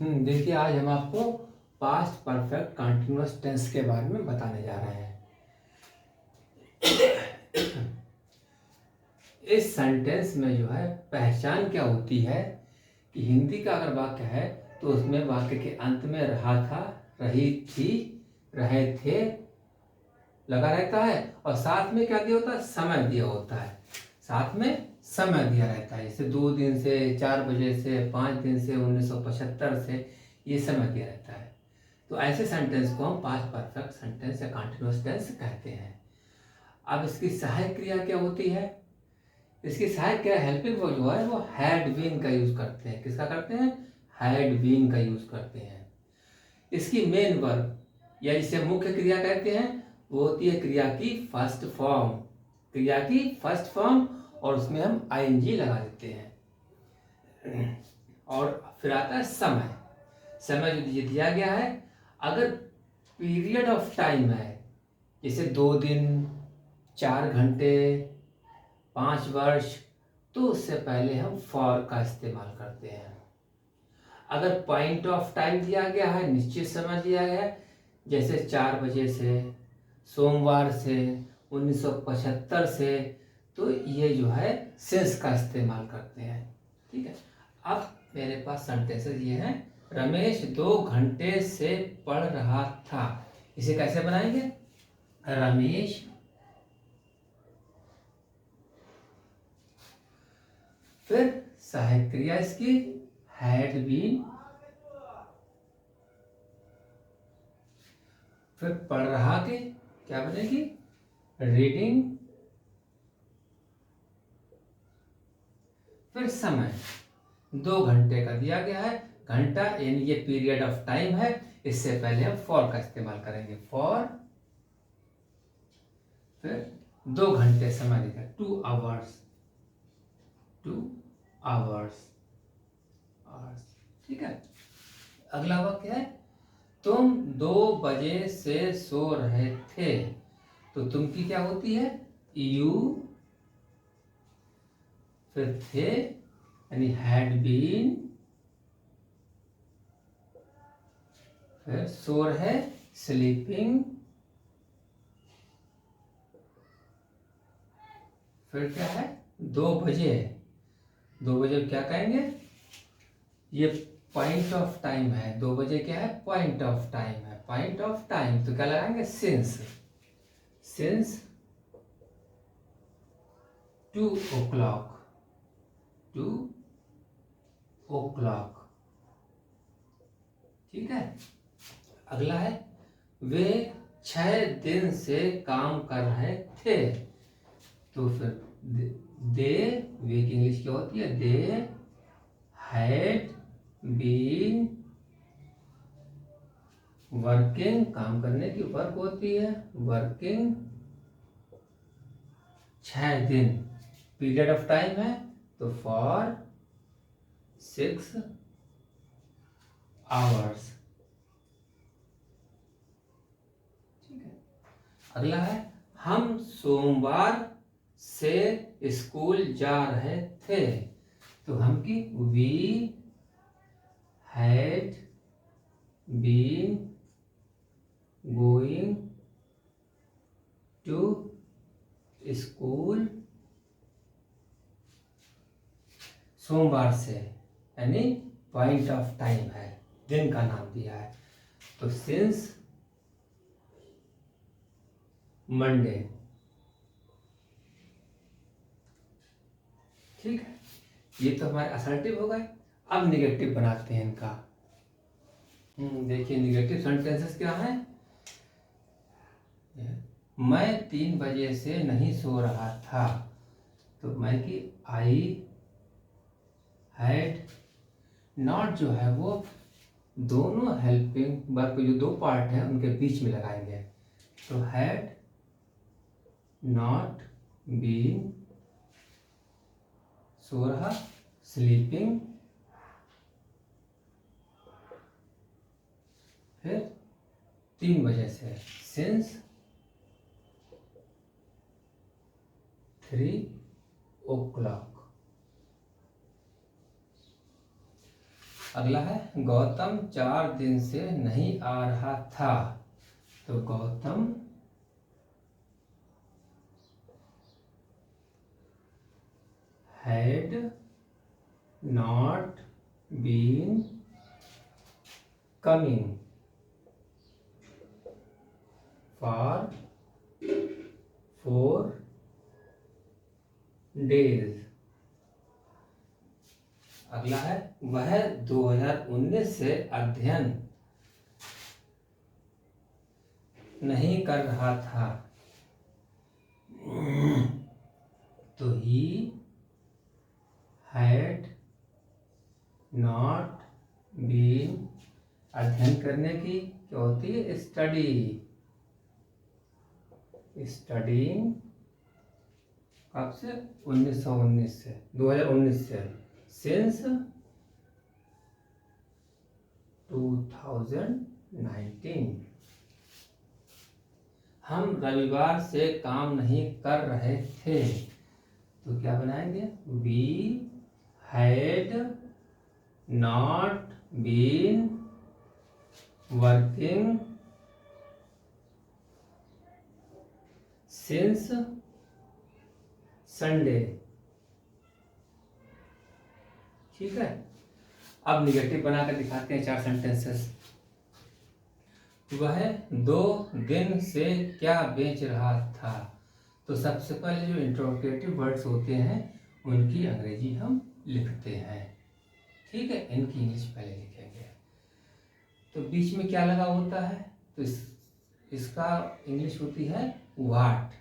देखिए आज हम आपको पास्ट परफेक्ट कंटिन्यूअस टेंस के बारे में बताने जा रहे हैं। इस सेंटेंस में जो है पहचान क्या होती है कि हिंदी का अगर वाक्य है तो उसमें वाक्य के अंत में रहा था, रही थी, रहे थे लगा रहता है और साथ में क्या दिया होता है, समय दिया होता है। साथ में समय दिया रहता है, जैसे 2 दिन से, 4 बजे से, 5 दिन से, 1975 से, ये समय दिया रहता है। तो ऐसे सेंटेंस को हम पास्ट परफेक्ट सेंटेंस या कंटिन्यूअस टेंस कहते हैं। अब इसकी सहायक क्रिया क्या होती है? इसकी सहायक क्रिया हेल्पिंग वर्ब जो है वो हैड बीन का यूज करते हैं। किसका करते हैं? हैड बीन का यूज करते हैं। इसकी मेन वर्ब या जिसे मुख्य क्रिया कहते हैं वो होती है क्रिया की फर्स्ट फॉर्म। क्रिया की फर्स्ट फॉर्म और उसमें हम आईएनजी लगा देते हैं। और फिर आता है समय। समय जो दिया गया है, अगर पीरियड ऑफ टाइम है जैसे 2 दिन, 4 घंटे, 5 वर्ष, तो उससे पहले हम फॉर का इस्तेमाल करते हैं। अगर पॉइंट ऑफ टाइम दिया गया है, निश्चित समय दिया गया है, जैसे 4 बजे से, सोमवार से, 1975 से, तो ये जो है सिंस का इस्तेमाल करते हैं। ठीक है। अब मेरे पास सेंटेंसेस ये हैं। रमेश 2 घंटे से पढ़ रहा था। इसे कैसे बनाएंगे? रमेश फिर सहायक क्रिया इसकी हैड बीन, फिर पढ़ रहा के क्या बनेगी? रीडिंग, फिर समय 2 घंटे का दिया गया है। घंटा यानी ये पीरियड ऑफ टाइम है, इससे पहले हम फॉर का इस्तेमाल करेंगे। फॉर, फिर 2 घंटे समय दिया, 2 आवर्स, 2 आवर्स। ठीक है। अगला वाक्य है तुम 2 बजे से सो रहे थे। तो तुम की क्या होती है? यू, फिर थे यानी हैड बीन, फिर सो रहे स्लीपिंग, फिर क्या है? 2 बजे। 2 बजे क्या कहेंगे? ये पॉइंट ऑफ टाइम है। 2 बजे क्या है? पॉइंट ऑफ टाइम है। पॉइंट ऑफ टाइम तो क्या लगाएंगे? सिंस। Since 2 o'clock, 2 o'clock। ठीक है। अगला है वे 6 दिन से काम कर रहे थे। तो फिर दे, वे की इंग्लिश क्या होती है? दे हैड बीन वर्किंग, काम करने की वर्क होती है, वर्किंग 6 दिन। पीरियड ऑफ टाइम है तो फॉर 6 आवर्स। ठीक है। अगला है हम सोमवार से स्कूल जा रहे थे। तो हम की we had been going to school सोमवार से, यानी पॉइंट ऑफ टाइम है, दिन का नाम दिया है। तो सिंस मंडे। ठीक है। ये तो हमारे असर्टिव हो गए। अब निगेटिव बनाते हैं इनका। देखिए निगेटिव सेंटेंसेस क्या है? मैं 3 बजे से नहीं सो रहा था। तो मैं की आई हैड नॉट जो है वो दोनों हेल्पिंग वर्ब के जो 2 पार्ट हैं उनके बीच में लगाएंगे। तो हैड नॉट बीन, सो रहा, स्लीपिंग, फिर 3 बजे से, सिंस 3 o'clock। अगला है गौतम 4 दिन से नहीं आ रहा था। तो Gautam had not been coming for 4 days। अगला है वह 2019 से अध्ययन नहीं कर रहा था। तो ही had not been, अध्ययन करने की क्या होती है? स्टडी। स्टडीइंग कब से? 1919 से, 2019 से, सिंस 2019। हम रविवार से काम नहीं कर रहे थे। तो क्या बनाएंगे? We had not been working since Sunday. ठीक है, अब निगेटिव बनाकर दिखाते हैं 4 सेंटेंसेस। वह 2 दिन से क्या बेच रहा था। तो सबसे पहले जो इंट्रोगेटिव वर्ड्स होते हैं उनकी अंग्रेजी हम लिखते हैं। ठीक है, इनकी इंग्लिश पहले लिखेंगे। तो बीच में क्या लगा होता है? तो इसका इंग्लिश होती है व्हाट।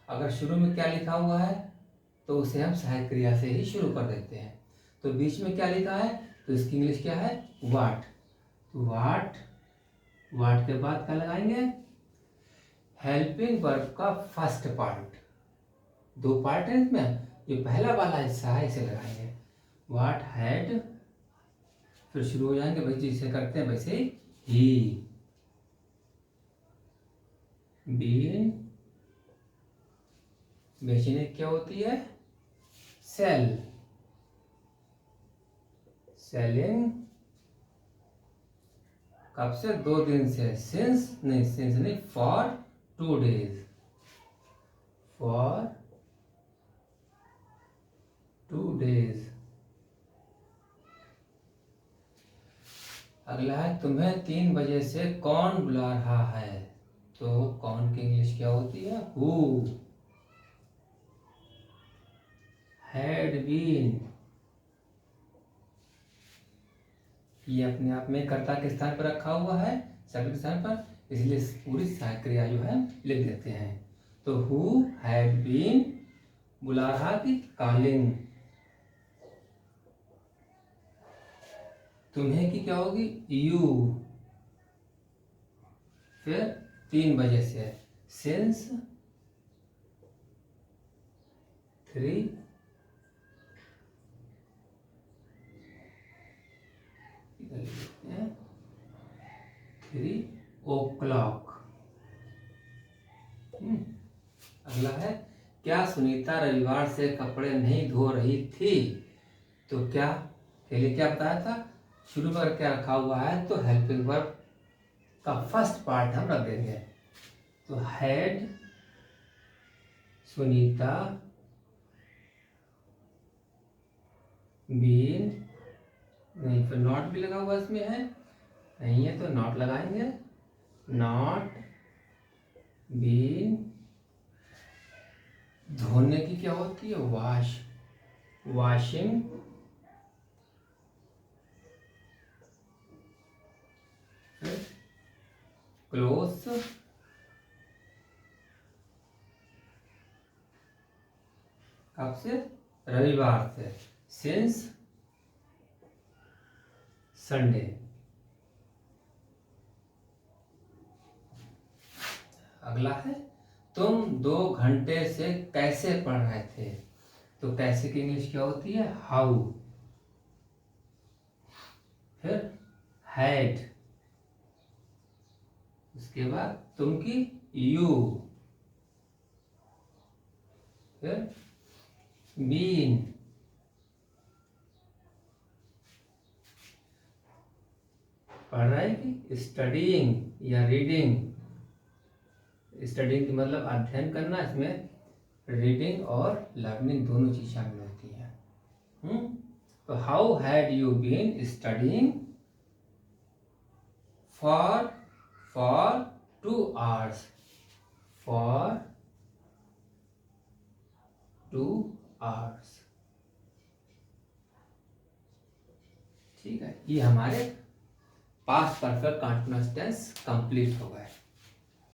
अगर शुरू में क्या लिखा हुआ है तो उसे हम सहायक क्रिया से ही शुरू कर देते हैं। तो बीच में क्या लिखा है तो इसकी इंग्लिश क्या है? व्हाट। तो व्हाट के बाद क्या लगाएंगे? हेल्पिंग वर्ब का फर्स्ट पार्ट। 2 पार्ट है इसमें, जो पहला वाला हिस्सा है इसे लगाएंगे। व्हाट हैड, फिर शुरू हो जाएंगे भाई जिसे करते हैं वैसे ही बीन। बेचने क्या होती है? सेल। सेलिंग कब से? 2 दिन से, सिंस नहीं, फॉर 2 days। For 2 days। अगला है तुम्हें 3 बजे से कौन बुला रहा है। तो कौन की इंग्लिश क्या होती है? Who had been. ये अपने आप में कर्ता के स्थान पर रखा हुआ है, सभी के स्थान पर, इसलिए पूरी सहायक क्रिया जो है लिख देते हैं। तो हु हैड बीन, बुला रहा कि कॉलिंग। तुम्हें की क्या होगी? यू। फिर 3 बजे से, सिंस 3 o'clock। अगला है क्या सुनीता रविवार से कपड़े नहीं धो रही थी। तो क्या पहले क्या बताया था? शुरू में क्या रखा हुआ है? तो हेल्पिंग वर्ब का फर्स्ट पार्ट हम रख देंगे। तो हैड सुनीता बीन, नहीं, फिर नॉट भी लगा हुआ इसमें है, नहीं है तो नॉट लगाएंगे। नॉट बीन, धोने की क्या होती है? वॉश। वॉशिंग क्लोथ्स कब से? रविवार से, सिंस संडे। अगला है तुम 2 घंटे से कैसे पढ़ रहे थे। तो कैसे की इंग्लिश क्या होती है? हाउ। फिर हैड, उसके बाद तुम की यू, फिर बीन, पढ़ रहा है कि स्टडीइंग या रीडिंग। स्टडीइंग मतलब अध्ययन करना, इसमें रीडिंग और लर्निंग दोनों चीज शामिल होती है। तो how had you been studying for 2 hours, for 2 hours। ठीक है, ये हमारे past perfect continuous tense complete हो गए।